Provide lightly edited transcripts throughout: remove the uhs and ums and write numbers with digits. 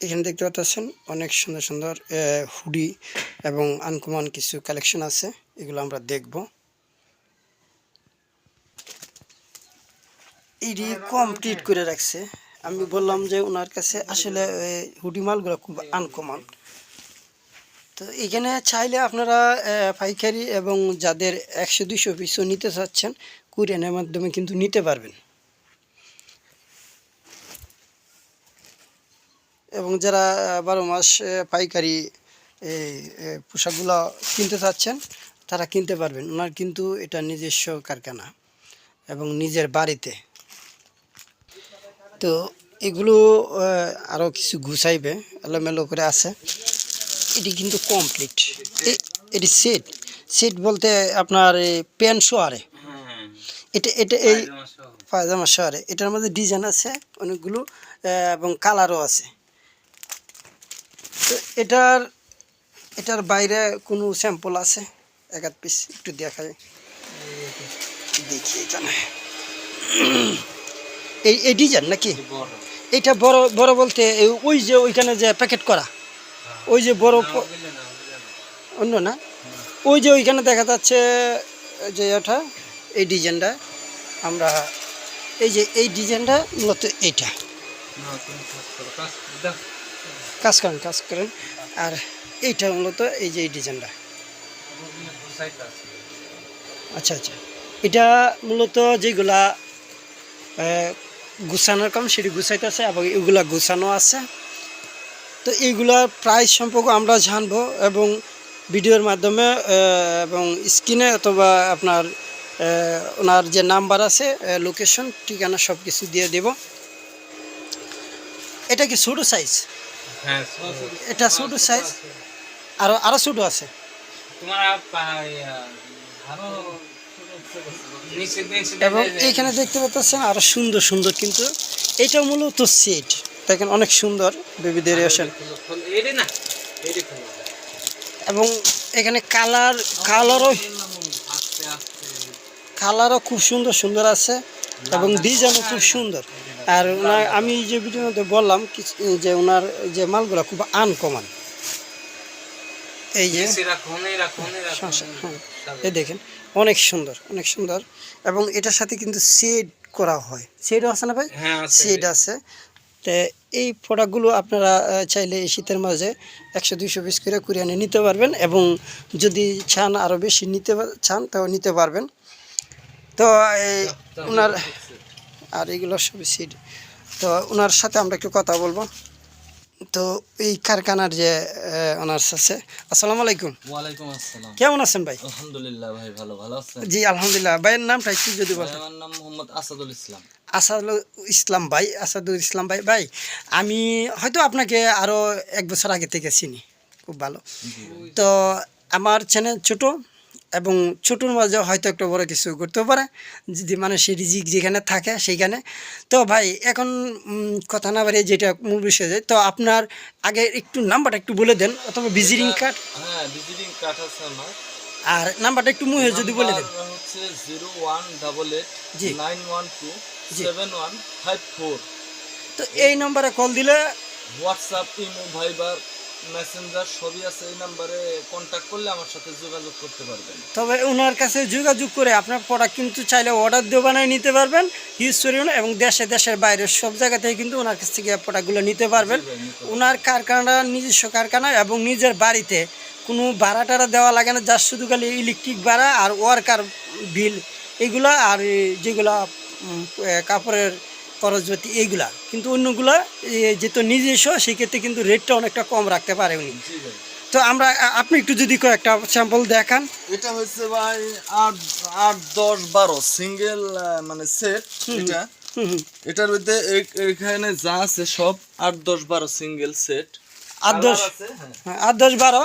এখানে দেখতে পাচ্ছেন অনেক সুন্দর সুন্দর হুডি এবং আনকমন কিছু কালেকশন আছে, এগুলো আমরা দেখব। এটি কমপ্লিট করে রাখছে। আমি বললাম যে ওনার কাছে আসলে হুডি মালগুলো খুব আনকমন। তো এখানে চাইলে আপনারা পাইকারি এবং যাদের 100-200 পিসও নিতে চাচ্ছেন কুরিয়ারের মাধ্যমে কিন্তু নিতে পারবেন। এবং যারা 12 মাস পাইকারি এই পোশাকগুলো কিনতে চাচ্ছেন তারা কিনতে পারবেন। ওনার কিন্তু এটা নিজস্ব কারখানা এবং নিজের বাড়িতে। তো এগুলো আরও কিছু গুছাইবে, এলোমেলো করে আছে। এটি কিন্তু কমপ্লিট। এটি সেট সেট বলতে আপনার প্যান্ট শোয়ারে, এটা এটা এই পায়জামা শোয়ারে। এটার মধ্যে ডিজাইন আছে অনেকগুলো এবং কালারও আছে। তো এটার বাইরে কোনো স্যাম্পল আছে এক আধ পিস একটু দেখাই, দেখি এখানে এই ডিজাইন নাকি? এটা বড় বড় বলতে ওই যে ওইখানে যে প্যাকেট করা ওই যে বড় অন্য না, ওই যে ওইখানে দেখা যাচ্ছে যে এটা এই ডিজাইনটা আমরা এই ডিজাইনটা মূলত এইটা কাজ করেন আর এইটা মূলত এই যে এই ডিজাইনটা। আচ্ছা আচ্ছা, এটা মূলত যেগুলা গুছানোর কাম সেটি গুছাইতে আছে এবং এগুলা গুছানো আছে। তো এইগুলার প্রাইস সম্পর্কে আমরা জানবো এবং ভিডিওর মাধ্যমে এবং স্ক্রিনে অথবা আপনার ওনার যে নাম্বার আছে, লোকেশন, ঠিকানা সব কিছু দিয়ে দেব। এটা কি ছোটো সাইজ? হ্যাঁ, এটা ছোটো সাইজ, আরও ছোটো আছে। এবং এইখানে দেখতে পাচ্ছেন আরও সুন্দর সুন্দর, কিন্তু এটা মূলত সেট। দেখেন অনেক সুন্দর বেবিদের আসেন। এবং এখানে কালারও খুব সুন্দর সুন্দর আছে এবং ডিজাইনও খুব সুন্দর। আর ওনার আমি যে ভিডিওর মধ্যে বললাম যে ওনার যে মালগুলো খুব আনকমন। এই যে এই দেখেন অনেক সুন্দর অনেক সুন্দর। এবং এটার সাথে কিন্তু শেড করা হয়, শেডও আছে না ভাই? শেড আছে। তো এই প্রোডাক্টগুলো আপনারা চাইলে এই শীতের মাঝে 100-200 পিস করে কুরিয়ানে নিতে পারবেন এবং যদি চান আরও বেশি নিতে চান তাও নিতে পারবেন। তো এই ওনার আর এগুলো সব সিড। তো ওনার সাথে আমরা একটু কথা বলবো। তো এই কারখানার যে অনার্স আছে। আসসালামু আলাইকুম। ওয়ালাইকুম আসসালাম। কেমন আছেন ভাই? আলহামদুলিল্লাহ ভাই, ভালো আছেন? জি আলহামদুলিল্লাহ। ভাইয়ের নামটা একটু যদি বলতেন। আমার নাম মোহাম্মদ আসাদুল ইসলাম। আসাদুল ইসলাম ভাই, আসাদুল ইসলাম ভাই। ভাই আমি হয়তো আপনাকে আরও 1 বছর আগে থেকে চিনি, খুব ভালো। তো আমার চ্যানেল ছোট এবং ছোটোর মাঝে হয়তো একটু বড় কিছু করতেও পারে যদি মানুষের রিজিক যেখানে থাকে সেইখানে। তো ভাই এখন কথা না বাড়িয়ে যেটা মূল বিষয় যায়, তো আপনার আগে একটু নাম্বারটা একটু বলে দেন অথবা ভিজিটিং কার্ড। হ্যাঁ, ভিজিটিং কার্ড আছে আমার। আর নাম্বারটা একটু মুহে যদি বলে দেন। হচ্ছে 018891275154। তো এই নাম্বারে কল দিলে হোয়াটসঅ্যাপ, ইমো, ভাইবার, মেসেঞ্জার সবই আছে। এই নাম্বারে কন্ট্যাক্ট করলে আমার সাথে যোগাযোগ করতে পারবেন। তবে ওনার কাছে যোগাযোগ করে আপনার প্রোডাক্ট কিন্তু চাইলে অর্ডার দিয়ে বানিয়ে নিতে পারবেন হিউজ এবং দেশের বাইরে সব জায়গা থেকে কিন্তু ওনার কাছ থেকে প্রোডাক্টগুলো নিতে পারবেন। ওনার কারখানা নিজস্ব কারখানা এবং নিজের বাড়িতে কোনো ভাড়া টাড়া দেওয়া লাগে না, যার শুধু খালি ইলেকট্রিক ভাড়া আর ওয়ার্কার বিল এগুলো আর যেগুলো কাপড়ের খরচপাতি এইগুলা, কিন্তু অন্যগুলা যেহেতু নিজস্ব সেক্ষেত্রে কিন্তু রেটটা অনেকটা কম রাখতে পারে উনি। তো আমরা আপনি একটু যদি একটা স্যাম্পল দেখান। এটা হচ্ছে ভাই 8-10-12 সিঙ্গেল মানে সেট। এটার মধ্যে এখানে যা আছে সব 8-10-12 সিঙ্গেল সেট। 8-10-12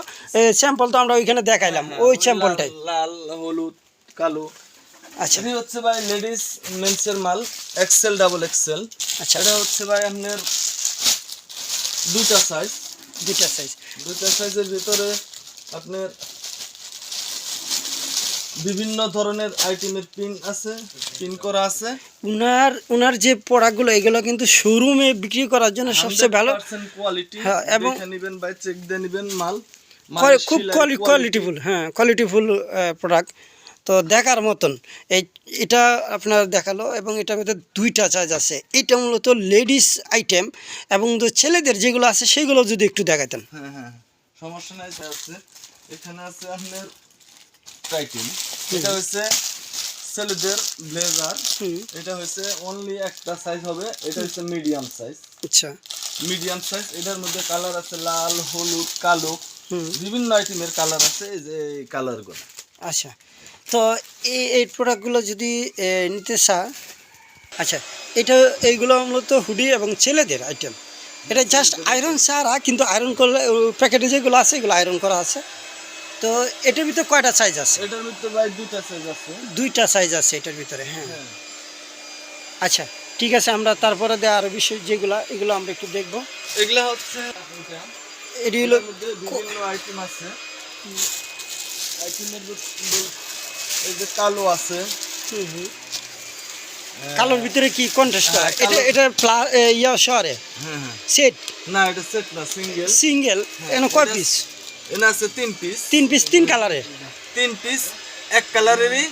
স্যাম্পল তো আমরা ওইখানে দেখাইলাম, ওই স্যাম্পলটাই লাল, হলুদ, কালো। আচ্ছা, এটা হচ্ছে ভাই লেডিস মেন্সের মাল, এক্সেল, ডাবল এক্সেল। আচ্ছা, এটা হচ্ছে ভাই আপনার দুইটা সাইজের ভিতরে আপনার বিভিন্ন ধরনের আইটেমের পিন আছে, পিন করা আছে। উনার যে প্রোডাক্টগুলো এগুলো কিন্তু শোরুমে বিক্রি করার জন্য সবচেয়ে ভালো, 100% কোয়ালিটি। হ্যাঁ, এবং দেখে নেবেন ভাই, চেক দিয়ে নেবেন মাল। খুব কোয়ালিটিফুল, হ্যাঁ কোয়ালিটিফুল প্রোডাক্ট। তো দেখার মতন এটা আপনার দেখালো, এবং এটার মধ্যে দুইটা চার্জ আছে। এটা মূলত লেডিস আইটেম, এবং তো ছেলেদের যেগুলো আছে সেগুলো যদি একটু দেখাতেন। হ্যাঁ হ্যাঁ, সমস্যা নাই, এটা আছে। এখানে আছে আপনার টাইটেল, এটা হচ্ছে ছেলেদের ব্লেজার। এটা হচ্ছে অনলি একটা সাইজ হবে, এটা হচ্ছে মিডিয়াম সাইজ। আচ্ছা, মিডিয়াম সাইজ। এটার মধ্যে কালার আছে লাল, হলুদ, কালো, বিভিন্ন আইটেমের কালার আছে। এই যে এই কালারগুলো। আচ্ছা, তো এই প্রোডাক্টগুলো যদি নিতে চায়, আচ্ছা এইগুলো মূলত হুডি এবং ছেলেদের আইটেম। এটা জাস্ট আয়রন ছাড়া, কিন্তু আয়রন করলে প্যাকেটে যেগুলো আছে এগুলো আয়রন করা আছে। তো এটার ভিতরে কয়টা সাইজ আছে? এটার ভিতরে ভাই দুইটা সাইজ আছে। দুইটা সাইজ আছে এটার ভিতরে, হ্যাঁ। আচ্ছা, ঠিক আছে, আমরা তারপরে আরো বিষয় যেগুলো এগুলো আমরা একটু দেখবো। এগুলা হচ্ছে এটি হলো বিভিন্ন আইটেম আছে। আইটেমের এই যে কালো আছে। কালোর ভিতরে কি কন্ট্রাস্ট করা? এটা শহরে হ্যাঁ হ্যাঁ, সেট না এটা সেট না, সিঙ্গেল। সিঙ্গেল। এখানে কয় পিস? এখানে আছে 3 পিস। 3 পিস, 3 কালারের। 3 পিস, এক কালারেরই,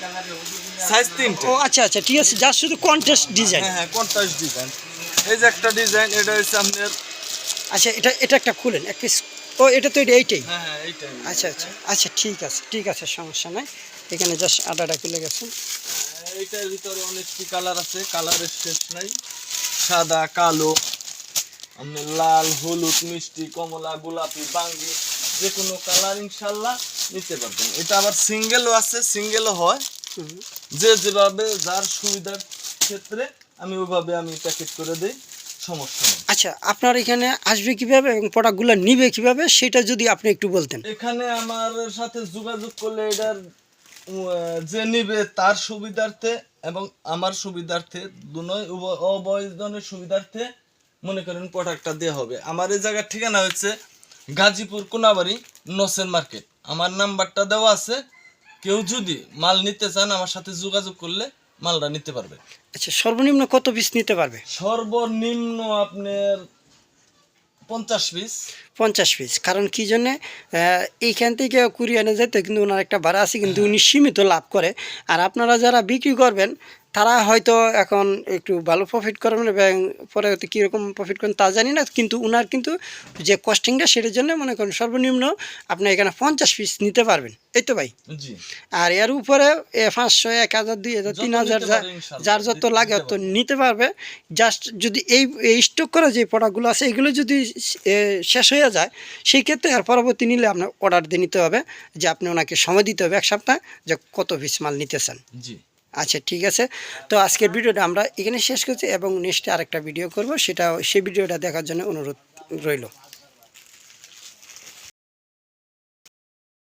সাইজ 3টা। ও আচ্ছা আচ্ছা, ঠিক আছে, যা শুধু কন্ট্রাস্ট ডিজাইন। হ্যাঁ হ্যাঁ, কন্ট্রাস্ট ডিজাইন। এই যে একটা ডিজাইন, এটা হচ্ছে আপনার। আচ্ছা, এটা একটা খুলেন এক পিস। ও এটা তো এইটাই। হ্যাঁ হ্যাঁ, এইটাই। আচ্ছা আচ্ছা আচ্ছা, ঠিক আছে, সমস্যা নাই। এখানে জাস্ট আটাটা খুলে গেছে। এইটার ভিতরে অনেকটি কালার আছে, কালারের শেষ নাই। সাদা, কালো, আপনার লাল, হলুদ, মিষ্টি, কমলা, গোলাপি, বাঙ্গি, যে কোনো কালার ইনশাল্লাহ নিতে পারবেন। এটা আবার সিঙ্গেলও আছে, সিঙ্গেলও হয়। যে যেভাবে যার সুবিধার ক্ষেত্রে আমি ওইভাবে আমি প্যাকেট করে দেই, সমস্যা নেই। আচ্ছা, আপনার এখানে আসবে কিভাবে এবং প্রোডাক্টগুলো নিবে কিভাবে সেটা যদি আপনি একটু বলতেন। এখানে আমার সাথে যোগাযোগ করলে এটার যে নিবে তার সুবিধার্থে এবং আমার সুবিধার্থে, উভয়জনের সুবিধার্থে মনে করেন প্রোডাক্টটা দেওয়া হবে। আমার এই জায়গার ঠিকানা হচ্ছে গাজীপুর কোনাবাড়ি, নসেন মার্কেট। আমার নাম্বারটা দেওয়া আছে। কেউ যদি মাল নিতে চান আমার সাথে যোগাযোগ করলে মালটা নিতে পারবে। আচ্ছা, সর্বনিম্ন কত পিস নিতে পারবে? সর্বনিম্ন আপনার 50 পিস। 50 পিস। কারণ কি জন্যে, এইখান থেকে কুরিয়ানে যেতে কিন্তু ওনার একটা ভাড়া আছে, কিন্তু উনি সীমিত লাভ করে। আর আপনারা যারা বিক্রি করবেন তারা হয়তো এখন একটু ভালো প্রফিট করবেন, এবং পরে হয়তো কীরকম প্রফিট করেন তা জানি না, কিন্তু উনার কিন্তু যে কস্টিংটা সেটার জন্য মনে করেন সর্বনিম্ন আপনি এখানে 50 পিস নিতে পারবেন, এই তো ভাই? জি। আর এর উপরে 500, 1000, 2000, 3000 যার যত লাগে তত নিতে পারবে। জাস্ট যদি এই স্টক করা যে প্রোডাক্টগুলো আছে এগুলো যদি শেষ হয়ে যায়, সেই ক্ষেত্রে আর পরবর্তী নিলে আপনার অর্ডার দিয়ে নিতে হবে, যে আপনি ওনাকে সময় দিতে হবে 1 সপ্তাহ, যে কত পিস মাল নিতে চান। জি। আচ্ছা, ঠিক আছে। তো আজকের ভিডিওটা আমরা এখানে শেষ করছি, এবং নেক্সটে আরেকটা ভিডিও করব, সেই ভিডিওটা দেখার জন্য অনুরোধ রইল।